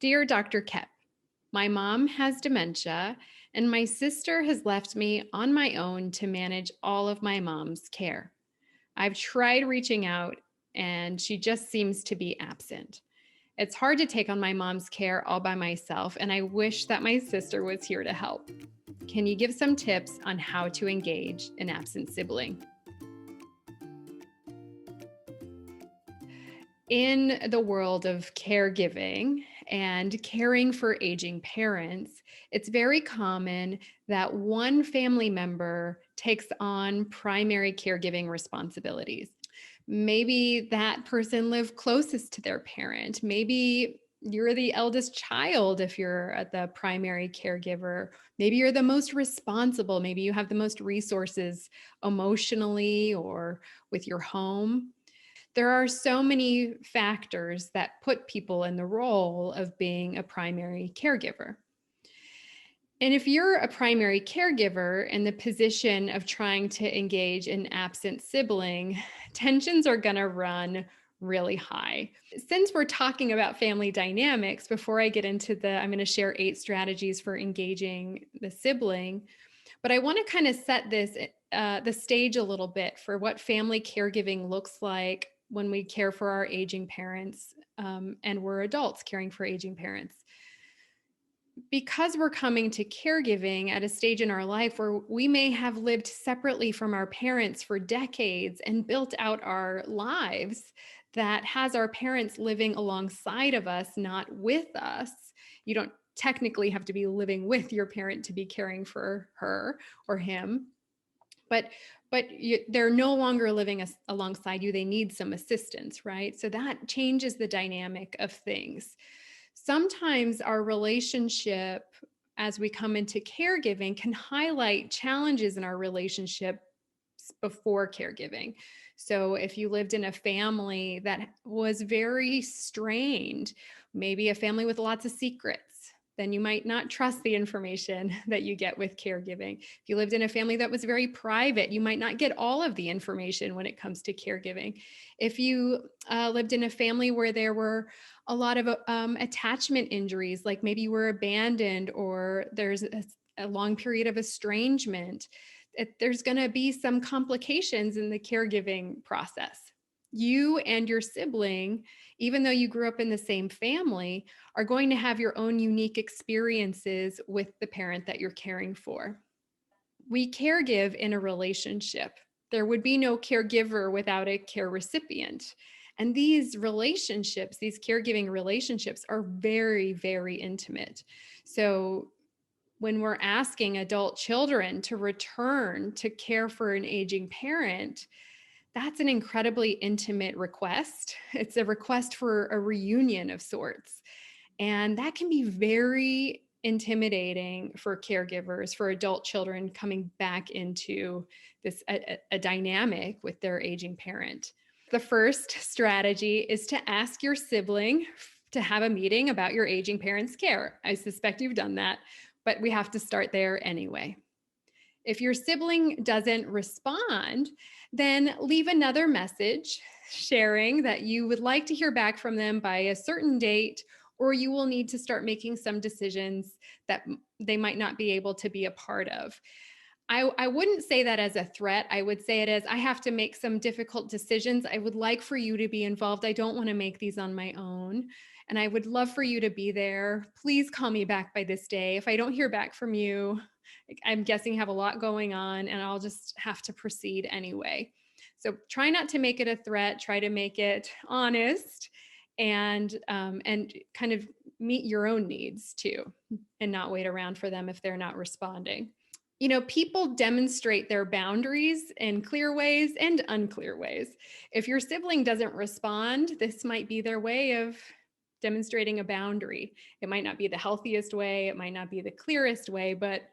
Dear Dr. Kep, my mom has dementia, and my sister has left me on my own to manage all of my mom's care. I've tried reaching out, and she just seems to be absent. It's hard to take on my mom's care all by myself, and I wish that my sister was here to help. Can you give some tips on how to engage an absent sibling? In the world of caregiving and caring for aging parents, it's very common that one family member takes on primary caregiving responsibilities. Maybe that person lived closest to their parent. Maybe you're the eldest child if you're the primary caregiver. Maybe you're the most responsible. Maybe you have the most resources emotionally or with your home. There are so many factors that put people in the role of being a primary caregiver. And if you're a primary caregiver in the position of trying to engage an absent sibling, tensions are going to run really high. Since we're talking about family dynamics, before I get into I'm going to share 8 strategies for engaging the sibling, but I want to kind of set the stage a little bit for what family caregiving looks like when we care for our aging parents, and we're adults caring for aging parents. Because we're coming to caregiving at a stage in our life where we may have lived separately from our parents for decades and built out our lives that has our parents living alongside of us, not with us. You don't technically have to be living with your parent to be caring for her or him, but they're no longer living alongside you. They need some assistance, right? So that changes the dynamic of things. Sometimes our relationship as we come into caregiving can highlight challenges in our relationship before caregiving. So if you lived in a family that was very strained, maybe a family with lots of secrets, then you might not trust the information that you get with caregiving. If you lived in a family that was very private, you might not get all of the information when it comes to caregiving. If you lived in a family where there were a lot of attachment injuries, like maybe you were abandoned or there's a long period of estrangement, there's going to be some complications in the caregiving process. You and your sibling, even though you grew up in the same family, are going to have your own unique experiences with the parent that you're caring for. We caregive in a relationship. There would be no caregiver without a care recipient. And these relationships, these caregiving relationships, are very, very intimate. So when we're asking adult children to return to care for an aging parent, that's an incredibly intimate request. It's a request for a reunion of sorts. And that can be very intimidating for caregivers, for adult children coming back into a dynamic with their aging parent. The first strategy is to ask your sibling to have a meeting about your aging parent's care. I suspect you've done that, but we have to start there anyway. If your sibling doesn't respond, then leave another message sharing that you would like to hear back from them by a certain date, or you will need to start making some decisions that they might not be able to be a part of. I wouldn't say that as a threat. I would say it as, I have to make some difficult decisions. I would like for you to be involved. I don't want to make these on my own. And I would love for you to be there. Please call me back by this day. If I don't hear back from you, I'm guessing you have a lot going on and I'll just have to proceed anyway. So try not to make it a threat. Try to make it honest and kind of meet your own needs too, and not wait around for them if they're not responding. You know, people demonstrate their boundaries in clear ways and unclear ways. If your sibling doesn't respond, this might be their way of demonstrating a boundary. It might not be the healthiest way, it might not be the clearest way, but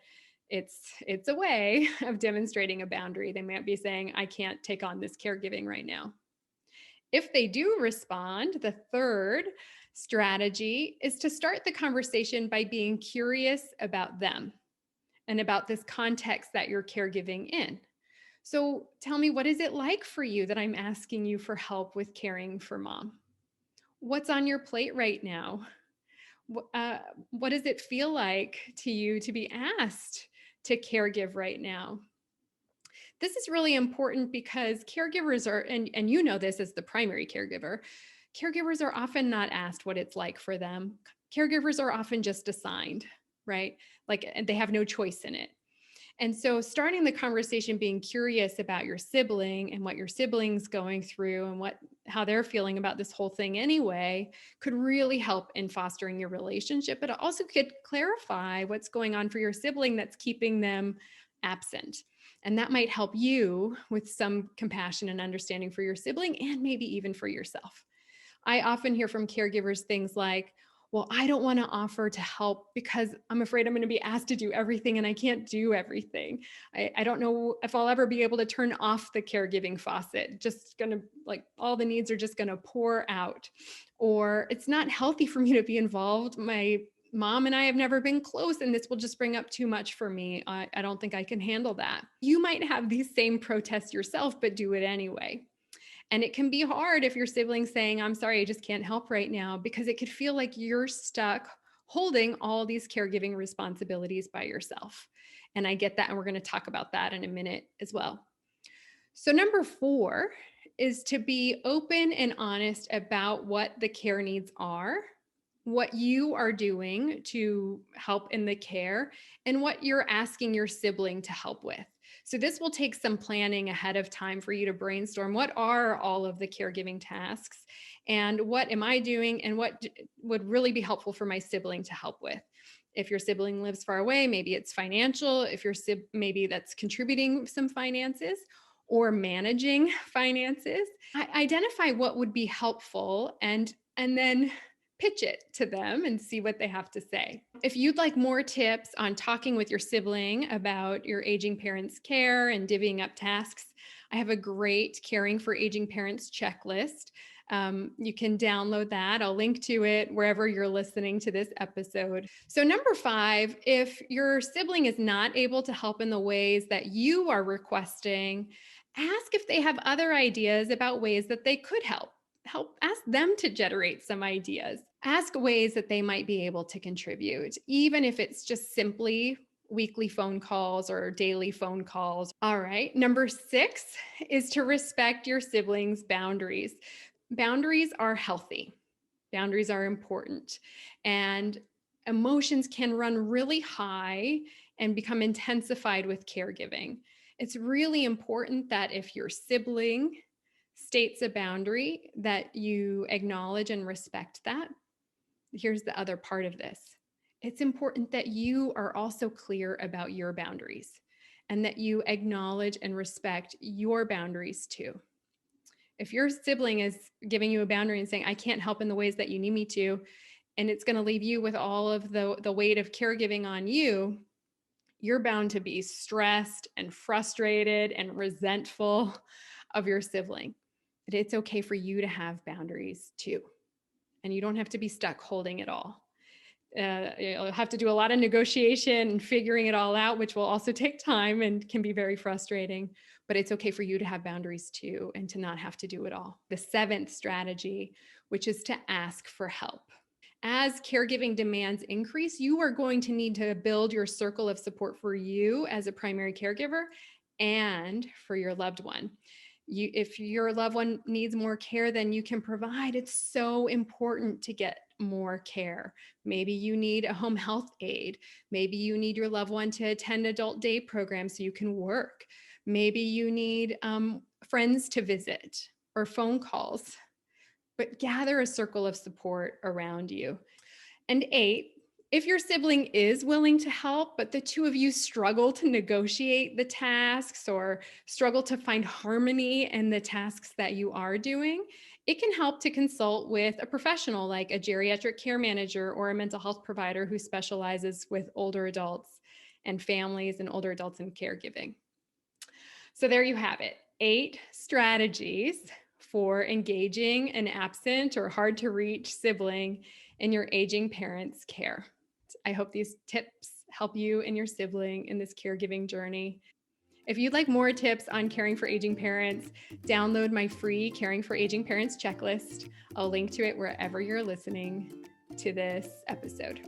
it's a way of demonstrating a boundary. They might be saying, I can't take on this caregiving right now. If they do respond, the third strategy is to start the conversation by being curious about them and about this context that you're caregiving in. So tell me, what is it like for you that I'm asking you for help with caring for mom? What's on your plate right now? What does it feel like to you to be asked to caregive right now? This is really important because caregivers are, and you know this as the primary caregiver, caregivers are often not asked what it's like for them. Caregivers are often just assigned, right? Like, and they have no choice in it. And so starting the conversation being curious about your sibling and what your sibling's going through and what how they're feeling about this whole thing anyway could really help in fostering your relationship, but it also could clarify what's going on for your sibling that's keeping them absent. And that might help you with some compassion and understanding for your sibling and maybe even for yourself. I often hear from caregivers things like, well, I don't want to offer to help because I'm afraid I'm going to be asked to do everything and I can't do everything. I don't know if I'll ever be able to turn off the caregiving faucet. Just going to, like, all the needs are just going to pour out. Or it's not healthy for me to be involved. My mom and I have never been close, and this will just bring up too much for me. I don't think I can handle that. You might have these same protests yourself, but do it anyway. And it can be hard if your sibling's saying, I'm sorry, I just can't help right now, because it could feel like you're stuck holding all these caregiving responsibilities by yourself. And I get that. And we're going to talk about that in a minute as well. So, number 4 is to be open and honest about what the care needs are, what you are doing to help in the care, and what you're asking your sibling to help with. So, this will take some planning ahead of time for you to brainstorm what are all of the caregiving tasks, and what am I doing, and what would really be helpful for my sibling to help with. If your sibling lives far away, maybe it's financial. If your maybe that's contributing some finances or managing finances. Identify what would be helpful, and then pitch it to them and see what they have to say. If you'd like more tips on talking with your sibling about your aging parents' care and divvying up tasks, I have a great Caring for Aging Parents checklist. You can download that. I'll link to it wherever you're listening to this episode. So, number 5, if your sibling is not able to help in the ways that you are requesting, ask if they have other ideas about ways that they could help. Ask them to generate some ideas. Ask ways that they might be able to contribute, even if it's just simply weekly phone calls or daily phone calls. All right. Number 6 is to respect your siblings' boundaries. Boundaries are healthy. Boundaries are important. And emotions can run really high and become intensified with caregiving. It's really important that if your sibling states a boundary, that you acknowledge and respect that. Here's the other part of this. It's important that you are also clear about your boundaries and that you acknowledge and respect your boundaries too. If your sibling is giving you a boundary and saying, I can't help in the ways that you need me to, and it's going to leave you with all of the weight of caregiving on you, you're bound to be stressed and frustrated and resentful of your sibling. But it's okay for you to have boundaries too. And you don't have to be stuck holding it all. You'll have to do a lot of negotiation and figuring it all out, which will also take time and can be very frustrating. But it's okay for you to have boundaries too and to not have to do it all. The 7th strategy, which is to ask for help. As caregiving demands increase, you are going to need to build your circle of support for you as a primary caregiver and for your loved one. If your loved one needs more care than you can provide, it's so important to get more care. Maybe you need a home health aide. Maybe you need your loved one to attend adult day programs so you can work. Maybe you need friends to visit or phone calls. But gather a circle of support around you. And 8, if your sibling is willing to help, but the two of you struggle to negotiate the tasks or struggle to find harmony in the tasks that you are doing, it can help to consult with a professional like a geriatric care manager or a mental health provider who specializes with older adults and families and older adults in caregiving. So there you have it, 8 strategies for engaging an absent or hard to reach sibling in your aging parents' care. I hope these tips help you and your sibling in this caregiving journey. If you'd like more tips on caring for aging parents, download my free Caring for Aging Parents checklist. I'll link to it wherever you're listening. to this episode.